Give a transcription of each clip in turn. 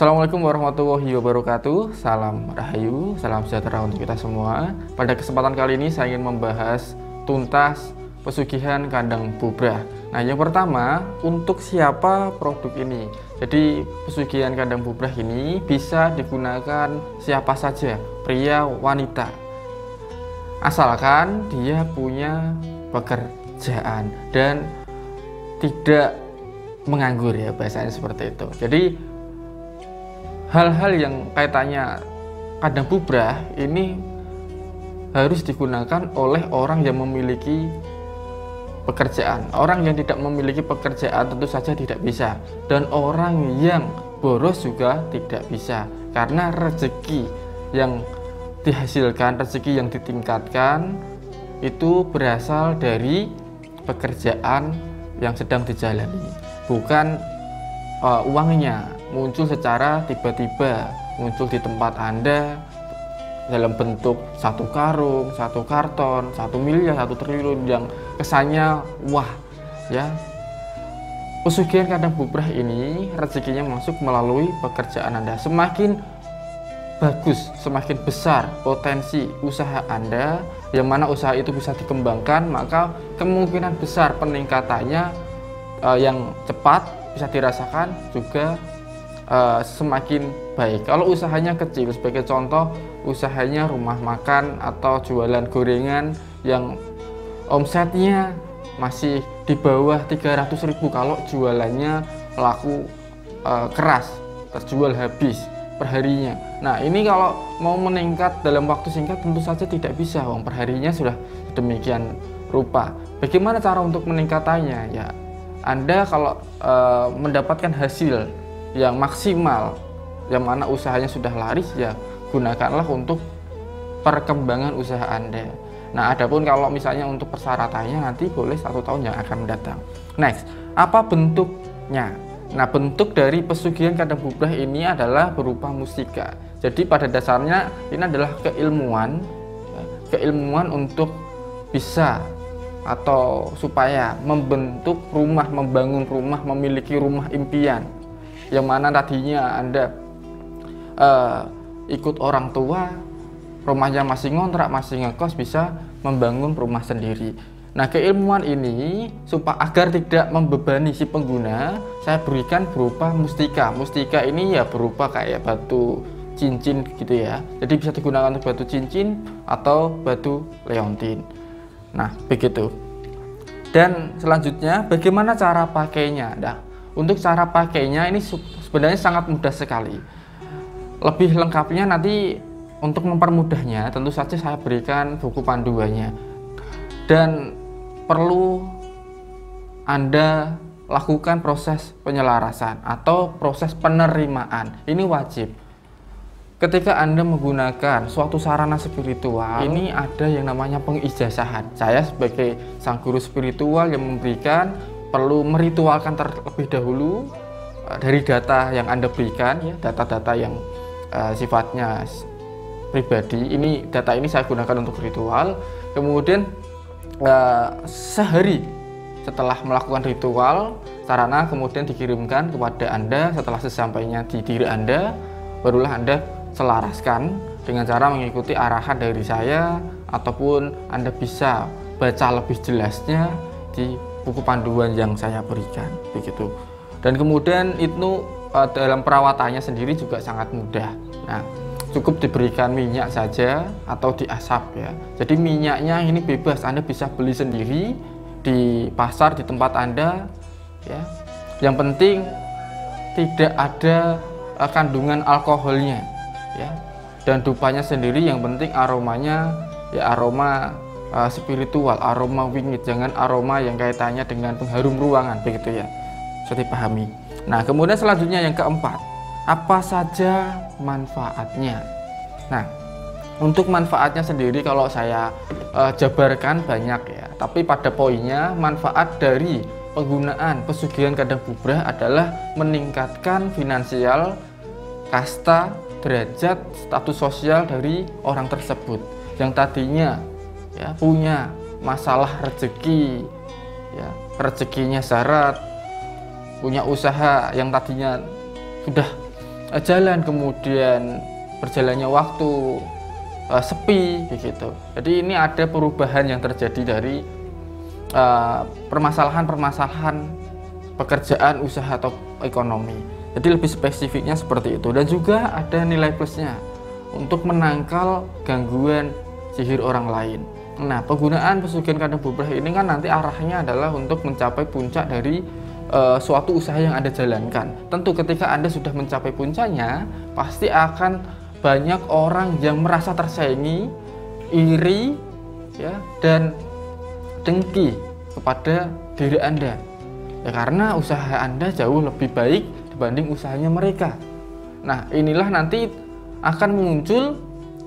Assalamualaikum warahmatullahi wabarakatuh. Salam rahayu, salam sejahtera untuk kita semua. Pada kesempatan kali ini saya ingin membahas tuntas pesugihan kandang bubrah. Nah, yang pertama, untuk siapa produk ini? Jadi pesugihan kandang bubrah ini bisa digunakan siapa saja, pria, wanita, asalkan dia punya pekerjaan dan tidak menganggur, ya bahasanya seperti itu. Jadi hal-hal yang kaitannya kandang bubrah ini harus digunakan oleh orang yang memiliki pekerjaan. Orang yang tidak memiliki pekerjaan tentu saja tidak bisa, dan orang yang boros juga tidak bisa, karena rezeki yang dihasilkan, rezeki yang ditingkatkan itu berasal dari pekerjaan yang sedang dijalani, bukan uangnya muncul secara tiba-tiba, muncul di tempat Anda dalam bentuk satu karung, satu karton, 1 miliar, 1 triliun yang kesannya wah, ya. Pesugihan kandang bubrah ini rezekinya masuk melalui pekerjaan Anda. Semakin bagus, semakin besar potensi usaha Anda, yang mana usaha itu bisa dikembangkan, maka kemungkinan besar peningkatannya yang cepat bisa dirasakan juga semakin baik. Kalau usahanya kecil, sebagai contoh usahanya rumah makan atau jualan gorengan yang omsetnya masih di bawah 300.000, kalau jualannya laku keras, terjual habis perharinya. Nah, ini kalau mau meningkat dalam waktu singkat tentu saja tidak bisa, perharinya sudah demikian rupa. Bagaimana cara untuk meningkatannya? Ya, Anda kalau mendapatkan hasil yang maksimal, yang mana usahanya sudah laris, ya gunakanlah untuk perkembangan usaha Anda. Nah, adapun kalau misalnya untuk persyaratannya nanti boleh 1 tahun yang akan mendatang. Next, apa bentuknya? Nah, bentuk dari pesugihan kandang bubrah ini adalah berupa mustika. Jadi pada dasarnya ini adalah keilmuan untuk bisa atau supaya membentuk rumah, membangun rumah, memiliki rumah impian, yang mana tadinya Anda ikut orang tua, rumahnya masih ngontrak, masih ngekos, bisa membangun rumah sendiri. Nah, keilmuan ini supaya agar tidak membebani si pengguna, saya berikan berupa mustika. Mustika ini ya berupa kayak batu cincin gitu ya. Jadi bisa digunakan untuk batu cincin atau batu leontin. Nah, begitu. Dan selanjutnya bagaimana cara pakainya? Nah, untuk cara pakainya ini sebenarnya sangat mudah sekali. Lebih lengkapnya nanti untuk mempermudahnya tentu saja saya berikan buku panduannya. Dan perlu Anda lakukan proses penyelarasan atau proses penerimaan. Ini wajib. Ketika Anda menggunakan suatu sarana spiritual, ini ada yang namanya pengijazahan. Saya sebagai sang guru spiritual yang memberikan perlu meritualkan terlebih dahulu dari data yang Anda berikan, ya, data-data yang sifatnya pribadi. Ini data ini saya gunakan untuk ritual. Kemudian sehari setelah melakukan ritual sarana kemudian dikirimkan kepada Anda. Setelah sesampainya di diri Anda, barulah Anda selaraskan dengan cara mengikuti arahan dari saya, ataupun Anda bisa baca lebih jelasnya di buku panduan yang saya berikan, begitu. Dan kemudian itu dalam perawatannya sendiri juga sangat mudah. Nah, cukup diberikan minyak saja atau diasap, ya. Jadi minyaknya ini bebas, Anda bisa beli sendiri di pasar di tempat Anda, ya. Yang penting tidak ada kandungan alkoholnya, ya. Dan dupanya sendiri yang penting aromanya ya aroma spiritual, aroma wingit, jangan aroma yang kaitannya dengan pengharum ruangan, begitu ya. Bisa dipahami. Nah, kemudian selanjutnya yang keempat, apa saja manfaatnya? Nah, untuk manfaatnya sendiri kalau saya jabarkan banyak, ya. Tapi pada poinnya, manfaat dari penggunaan pesugihan kandang bubrah adalah meningkatkan finansial, kasta, derajat, status sosial dari orang tersebut yang tadinya ya punya masalah rezeki, ya rezekinya syarat, punya usaha yang tadinya sudah jalan, kemudian berjalannya waktu, sepi begitu. Jadi ini ada perubahan yang terjadi dari permasalahan-permasalahan pekerjaan, usaha atau ekonomi. Jadi lebih spesifiknya seperti itu. Dan juga ada nilai plusnya untuk menangkal gangguan sihir orang lain. Nah, penggunaan pesugihan kandang bubrah ini kan nanti arahnya adalah untuk mencapai puncak dari suatu usaha yang Anda jalankan. Tentu ketika Anda sudah mencapai puncaknya, pasti akan banyak orang yang merasa tersaingi, iri, ya, dan dengki kepada diri Anda. Ya, karena usaha Anda jauh lebih baik dibanding usahanya mereka. Nah, inilah nanti akan muncul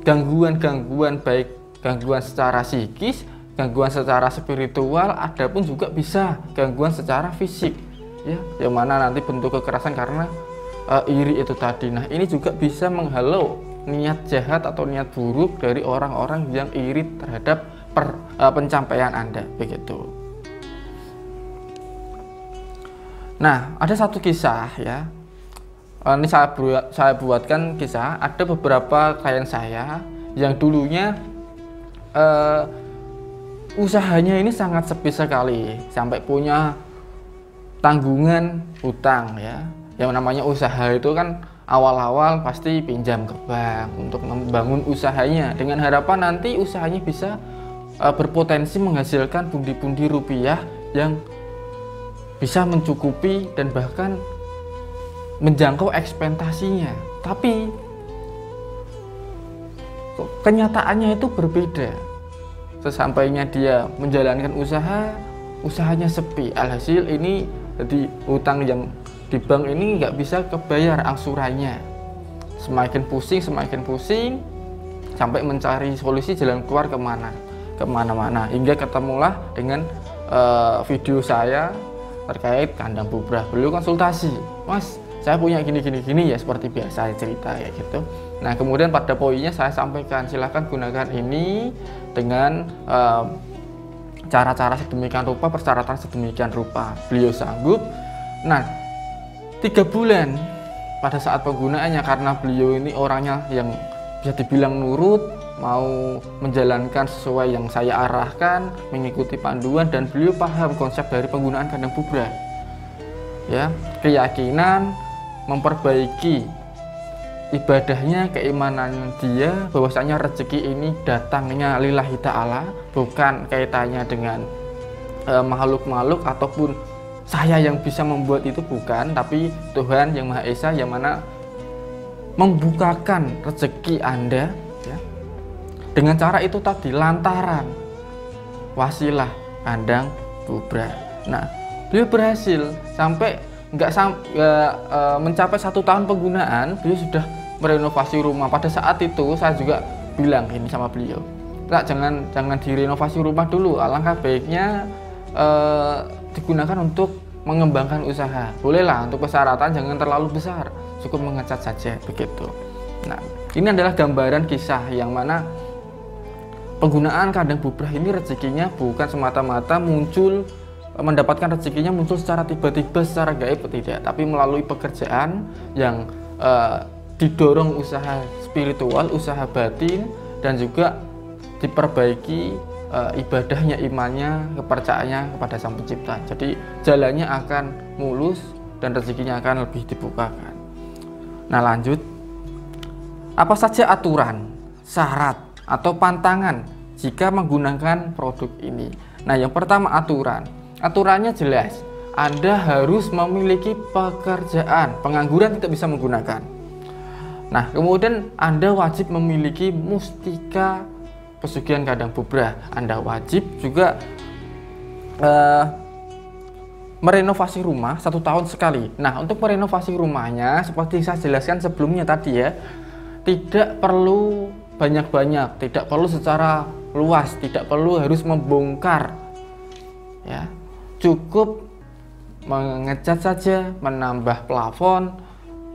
gangguan-gangguan, baik gangguan secara psikis, gangguan secara spiritual, adapun juga bisa gangguan secara fisik, ya, yang mana nanti bentuk kekerasan karena iri itu tadi. Nah, ini juga bisa menghalau niat jahat atau niat buruk dari orang-orang yang iri terhadap pencapaian Anda, begitu. Nah, ada satu kisah, ya. Ini saya buatkan kisah. Ada beberapa klien saya yang dulunya usahanya ini sangat sepi sekali, sampai punya tanggungan hutang, ya. Yang namanya usaha itu kan awal-awal pasti pinjam ke bank untuk membangun usahanya dengan harapan nanti usahanya bisa berpotensi menghasilkan pundi-pundi rupiah yang bisa mencukupi dan bahkan menjangkau ekspektasinya. Tapi kenyataannya itu berbeda. Sesampainya dia menjalankan usahanya sepi. Alhasil ini jadi utang yang di bank ini nggak bisa kebayar angsurannya. Semakin pusing, sampai mencari solusi jalan keluar kemana-mana. Hingga ketemulah dengan video saya terkait kandang bubrah. Beliau konsultasi, Mas, saya punya gini ya, seperti biasa cerita ya gitu. Nah, kemudian pada poinnya saya sampaikan, silahkan gunakan ini dengan cara-cara sedemikian rupa, persyaratan sedemikian rupa. Beliau sanggup. Nah, 3 bulan pada saat penggunaannya, karena beliau ini orangnya yang bisa dibilang nurut, mau menjalankan sesuai yang saya arahkan, mengikuti panduan, dan beliau paham konsep dari penggunaan kandang bubrah, ya, keyakinan, memperbaiki ibadahnya, keimanan dia bahwasanya rezeki ini datangnya lillahi ta'ala, bukan kaitannya dengan makhluk-makhluk ataupun saya yang bisa membuat itu, bukan, tapi Tuhan yang Maha Esa yang mana membukakan rezeki Anda, ya, dengan cara itu tadi, lantaran wasilah kandang bubrah. Nah, beliau berhasil sampai mencapai 1 tahun penggunaan, beliau sudah merenovasi rumah. Pada saat itu saya juga bilang ini sama beliau, jangan direnovasi rumah dulu, alangkah baiknya digunakan untuk mengembangkan usaha. Bolehlah untuk persyaratan jangan terlalu besar, cukup mengecat saja, begitu. Nah, ini adalah gambaran kisah yang mana penggunaan kandang bubrah ini rezekinya bukan semata-mata mendapatkan rezekinya muncul secara tiba-tiba, secara gaib, tidak, tapi melalui pekerjaan yang didorong usaha spiritual, usaha batin, dan juga diperbaiki ibadahnya, imannya, kepercayaannya kepada Sang Pencipta. Jadi jalannya akan mulus dan rezekinya akan lebih dibukakan. Nah, lanjut, apa saja aturan, syarat, atau pantangan jika menggunakan produk ini? Nah, yang pertama aturannya jelas, Anda harus memiliki pekerjaan, pengangguran tidak bisa menggunakan. Nah, kemudian Anda wajib memiliki mustika pesugihan kandang bubrah. Anda wajib juga merenovasi rumah 1 tahun sekali. Nah, untuk merenovasi rumahnya seperti saya jelaskan sebelumnya tadi, ya, tidak perlu banyak-banyak, tidak perlu secara luas, tidak perlu harus membongkar, ya, cukup mengecat saja, menambah plafon,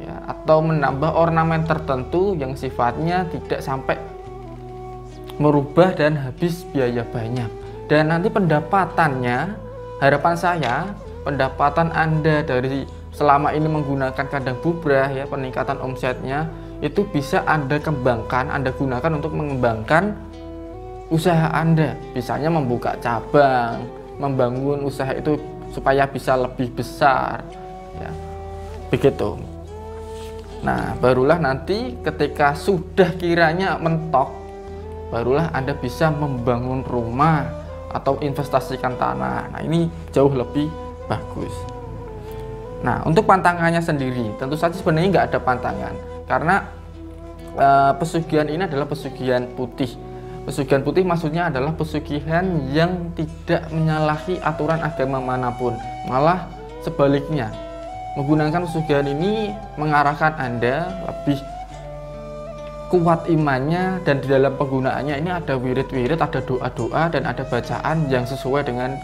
ya, atau menambah ornamen tertentu yang sifatnya tidak sampai merubah dan habis biaya banyak. Dan nanti pendapatannya, harapan saya pendapatan Anda dari selama ini menggunakan kandang bubrah ya, peningkatan omsetnya itu bisa Anda kembangkan, Anda gunakan untuk mengembangkan usaha Anda. Misalnya membuka cabang, membangun usaha itu supaya bisa lebih besar ya. Begitu. Nah, barulah nanti ketika sudah kiranya mentok, barulah Anda bisa membangun rumah atau investasikan tanah. Nah, ini jauh lebih bagus. Nah, untuk pantangannya sendiri, tentu saja sebenarnya nggak ada pantangan, karena pesugihan ini adalah pesugihan putih. Pesugihan putih maksudnya adalah pesugihan yang tidak menyalahi aturan agama manapun, malah sebaliknya. Menggunakan pesugihan ini mengarahkan Anda lebih kuat imannya, dan di dalam penggunaannya ini ada wirid-wirid, ada doa-doa, dan ada bacaan yang sesuai dengan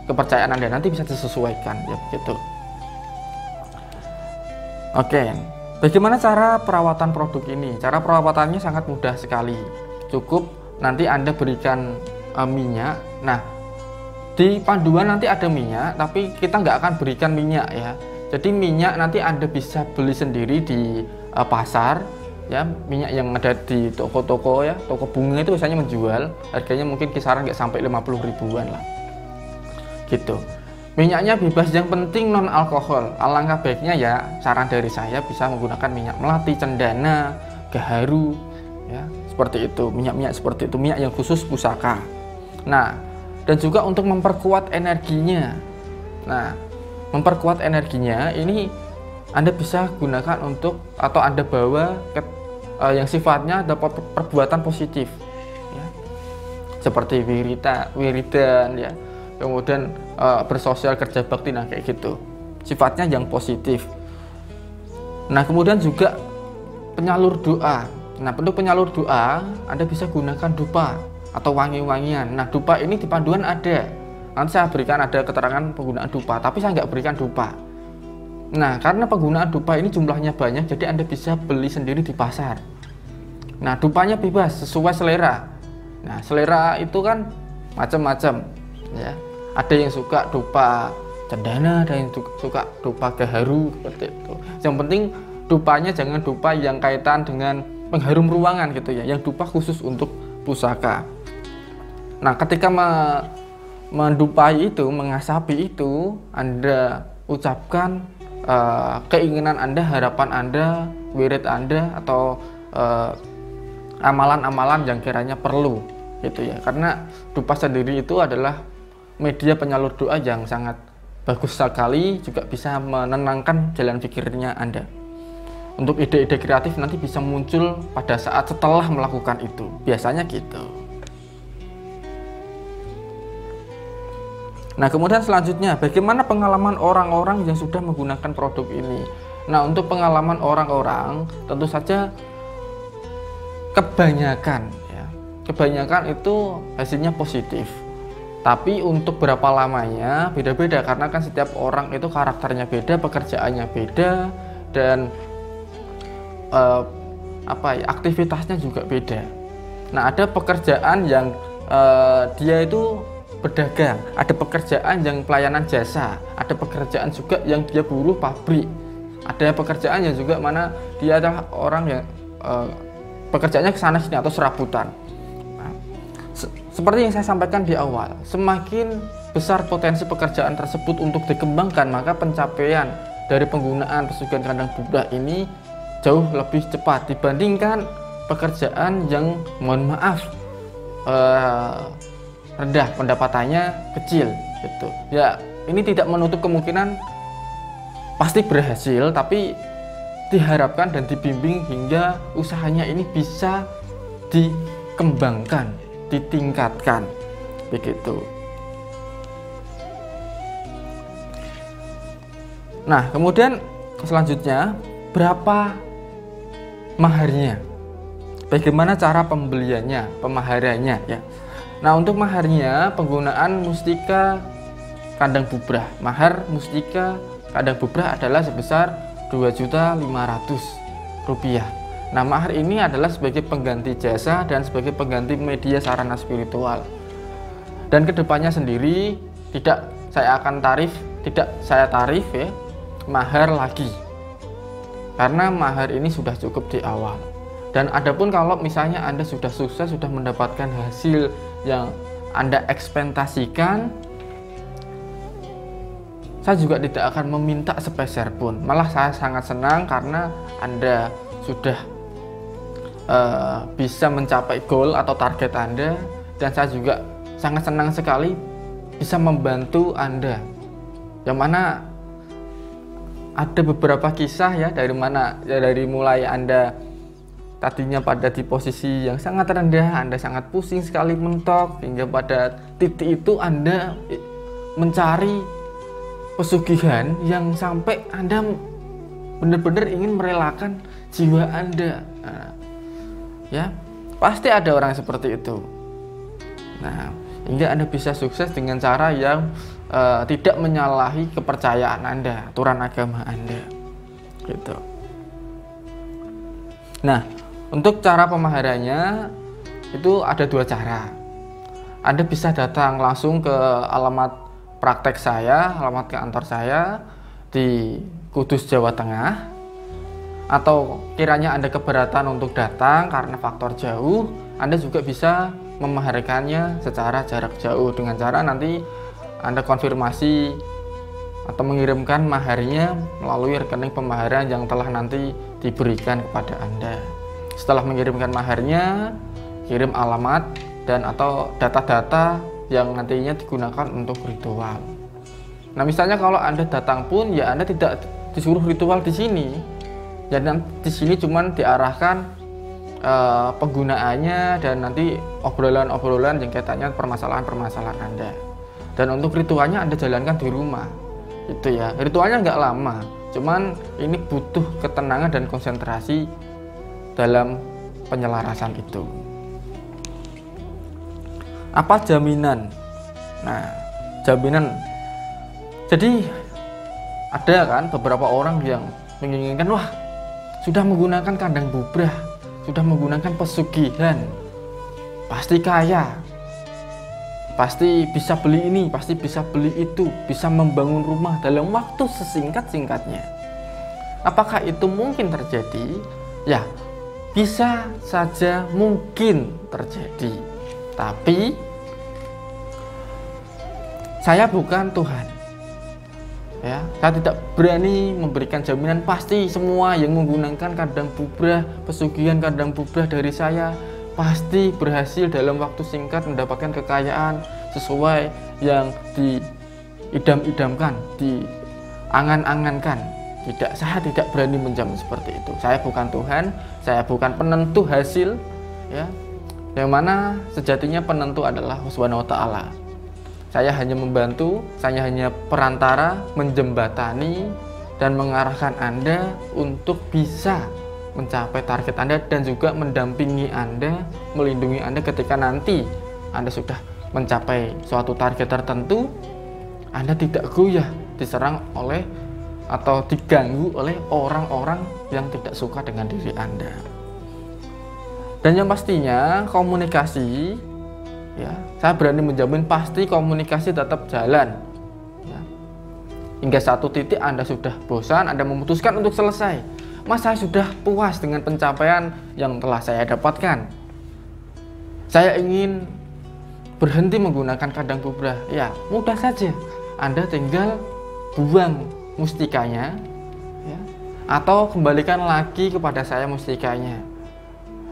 kepercayaan Anda. Nanti bisa disesuaikan ya, begitu. Oke, bagaimana cara perawatan produk ini? Cara perawatannya sangat mudah sekali. Cukup nanti Anda berikan minyak. Nah, di panduan nanti ada minyak, tapi kita nggak akan berikan minyak ya. Jadi minyak nanti Anda bisa beli sendiri di pasar ya, minyak yang ada di toko-toko ya, toko bunga itu biasanya menjual, harganya mungkin kisaran nggak sampai 50 ribuan lah gitu. Minyaknya bebas, yang penting non alkohol. Alangkah baiknya ya, saran dari saya bisa menggunakan minyak melati, cendana, gaharu ya, seperti itu, minyak-minyak seperti itu, minyak yang khusus pusaka. Nah, dan juga untuk memperkuat energinya. Nah, memperkuat energinya ini Anda bisa gunakan untuk, atau Anda bawa ke yang sifatnya dapat perbuatan positif ya. Seperti wiridan ya, kemudian bersosial, kerja bakti, nah kayak gitu, sifatnya yang positif. Nah, kemudian juga penyalur doa. Nah, untuk penyalur doa Anda bisa gunakan dupa atau wangi-wangian. Nah, dupa ini di panduan ada, nanti saya berikan ada keterangan penggunaan dupa, tapi saya nggak berikan dupa. Nah, karena penggunaan dupa ini jumlahnya banyak, jadi Anda bisa beli sendiri di pasar. Nah, dupanya bebas sesuai selera. Nah, selera itu kan macam-macam ya. Ada yang suka dupa cendana, ada yang suka dupa gaharu, seperti itu. Yang penting dupanya jangan dupa yang kaitan dengan pengharum ruangan gitu ya, yang dupa khusus untuk pusaka. Nah, ketika mendupai itu, mengasapi itu, Anda ucapkan keinginan Anda, harapan Anda, wirid Anda, atau amalan-amalan yang kiranya perlu gitu ya. Karena dupa sendiri itu adalah media penyalur doa yang sangat bagus sekali, juga bisa menenangkan jalan pikirnya Anda. Untuk ide-ide kreatif nanti bisa muncul pada saat setelah melakukan itu, biasanya gitu. Nah, kemudian selanjutnya, bagaimana pengalaman orang-orang yang sudah menggunakan produk ini? Nah, untuk pengalaman orang-orang tentu saja kebanyakan itu hasilnya positif. Tapi untuk berapa lamanya beda-beda, karena kan setiap orang itu karakternya beda, pekerjaannya beda, dan aktivitasnya juga beda. Nah, ada pekerjaan yang dia itu berdagang, ada pekerjaan yang pelayanan jasa, ada pekerjaan juga yang dia buruh pabrik, ada pekerjaan yang juga mana dia adalah orang yang pekerjaannya kesana sini atau serabutan. Nah, seperti yang saya sampaikan di awal, semakin besar potensi pekerjaan tersebut untuk dikembangkan, maka pencapaian dari penggunaan pesugihan kandang bubrah ini jauh lebih cepat dibandingkan pekerjaan yang mohon maaf rendah, pendapatannya kecil gitu ya. Ini tidak menutup kemungkinan pasti berhasil, tapi diharapkan dan dibimbing hingga usahanya ini bisa dikembangkan, ditingkatkan begitu. Nah, kemudian selanjutnya, berapa maharnya? Bagaimana cara pembeliannya, pemaharannya ya. Nah, untuk maharnya penggunaan mustika kandang bubrah. Mahar mustika kandang bubrah adalah sebesar Rp2.500.000. Nah, mahar ini adalah sebagai pengganti jasa dan sebagai pengganti media sarana spiritual. Dan kedepannya sendiri tidak saya tarif ya. mahar lagi, karena mahar ini sudah cukup di awal. Dan adapun kalau misalnya Anda sudah sukses, sudah mendapatkan hasil yang Anda ekspektasikan, saya juga tidak akan meminta sepeser pun. Malah saya sangat senang karena Anda sudah bisa mencapai goal atau target Anda, dan saya juga sangat senang sekali bisa membantu Anda. Yang mana ada beberapa kisah ya, dari mulai Anda tadinya pada di posisi yang sangat rendah, Anda sangat pusing sekali mentok, hingga pada titik itu Anda mencari pesugihan yang sampai Anda benar-benar ingin merelakan jiwa Anda. Nah, ya, pasti ada orang seperti itu. Nah, hingga Anda bisa sukses dengan cara yang tidak menyalahi kepercayaan Anda, aturan agama Anda, gitu. Nah, untuk cara pemaharannya itu ada 2 cara. Anda bisa datang langsung ke alamat praktek saya, alamat kantor saya di Kudus, Jawa Tengah. Atau kiranya Anda keberatan untuk datang karena faktor jauh, Anda juga bisa memaharkannya secara jarak jauh dengan cara nanti Anda konfirmasi atau mengirimkan maharnya melalui rekening pemaharan yang telah nanti diberikan kepada Anda. Setelah mengirimkan maharnya, kirim alamat dan atau data-data yang nantinya digunakan untuk ritual. Nah, misalnya kalau Anda datang pun ya Anda tidak disuruh ritual di sini. Dan di sini cuman diarahkan penggunaannya dan nanti obrolan-obrolan yang kaitannya permasalahan-permasalahan Anda. Dan untuk ritualnya Anda jalankan di rumah. Itu ya. Ritualnya nggak lama. Cuman ini butuh ketenangan dan konsentrasi dalam penyelarasan itu. Apa jaminan? Nah, jaminan. Jadi ada kan beberapa orang yang menginginkan, wah, sudah menggunakan kandang bubrah, sudah menggunakan pesugihan, pasti kaya, pasti bisa beli ini, pasti bisa beli itu, bisa membangun rumah dalam waktu sesingkat-singkatnya. Apakah itu mungkin terjadi? Ya, bisa saja mungkin terjadi. Tapi saya bukan Tuhan. Ya, saya tidak berani memberikan jaminan pasti semua yang menggunakan kandang bubrah, pesugihan kandang bubrah dari saya pasti berhasil dalam waktu singkat mendapatkan kekayaan sesuai yang diidam-idamkan, diangan-angankan. Tidak, saya tidak berani menjamin seperti itu. Saya bukan Tuhan, saya bukan penentu hasil, ya. Yang mana sejatinya penentu adalah Allah Subhanahu wa Ta'ala. Saya hanya membantu, saya hanya perantara, menjembatani dan mengarahkan Anda untuk bisa mencapai target Anda dan juga mendampingi Anda, melindungi Anda ketika nanti Anda sudah mencapai suatu target tertentu, Anda tidak goyah diserang oleh atau diganggu oleh orang-orang yang tidak suka dengan diri Anda. Dan yang pastinya komunikasi, ya, saya berani menjamin pasti komunikasi tetap jalan, ya. Hingga satu titik Anda sudah bosan, Anda memutuskan untuk selesai. Mas, saya sudah puas dengan pencapaian yang telah saya dapatkan. Saya ingin berhenti menggunakan kandang bubrah. Ya, mudah saja. Anda tinggal buang mustikanya, ya, atau kembalikan lagi kepada saya mustikanya.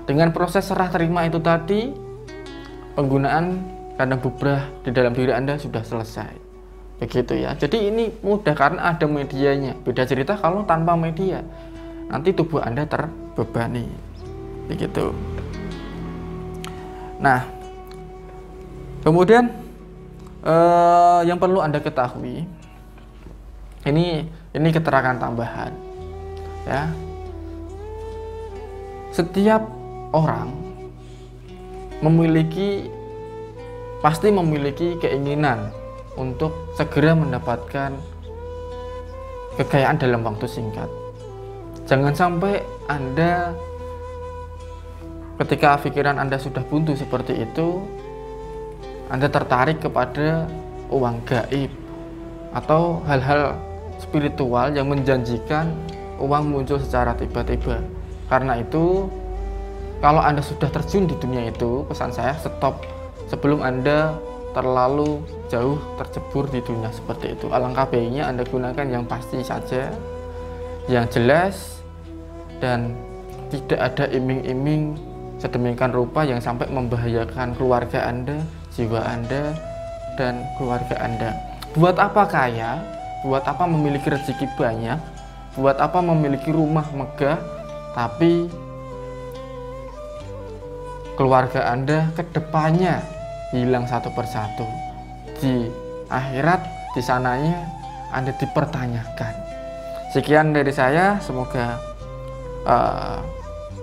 Dengan proses serah terima itu tadi, penggunaan kandang bubrah di dalam diri Anda sudah selesai. Begitu ya. Jadi ini mudah karena ada medianya. Beda cerita kalau tanpa media, nanti tubuh Anda terbebani. Begitu. Nah, kemudian yang perlu Anda ketahui, ini keterangan tambahan, ya. Setiap orang pasti memiliki keinginan untuk segera mendapatkan kekayaan dalam waktu singkat. Jangan sampai Anda ketika pikiran Anda sudah buntu seperti itu, Anda tertarik kepada uang gaib atau hal-hal spiritual yang menjanjikan uang muncul secara tiba-tiba. Karena itu, kalau Anda sudah terjun di dunia itu, pesan saya stop sebelum Anda terlalu jauh tercebur di dunia seperti itu. Alangkah baiknya Anda gunakan yang pasti saja, yang jelas, dan tidak ada iming-iming sedemikian rupa yang sampai membahayakan keluarga Anda, jiwa Anda, dan keluarga Anda. Buat apa kaya? Buat apa memiliki rezeki banyak? Buat apa memiliki rumah megah, tapi keluarga Anda kedepannya hilang satu persatu? Di akhirat, di sananya Anda dipertanyakan. Sekian dari saya, semoga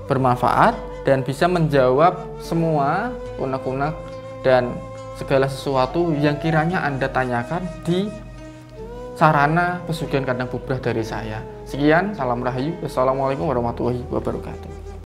bermanfaat dan bisa menjawab semua unek-unek dan segala sesuatu yang kiranya Anda tanyakan di sarana pesugihan kandang bubrah dari saya. Sekian, salam rahayu. Wassalamualaikum warahmatullahi wabarakatuh.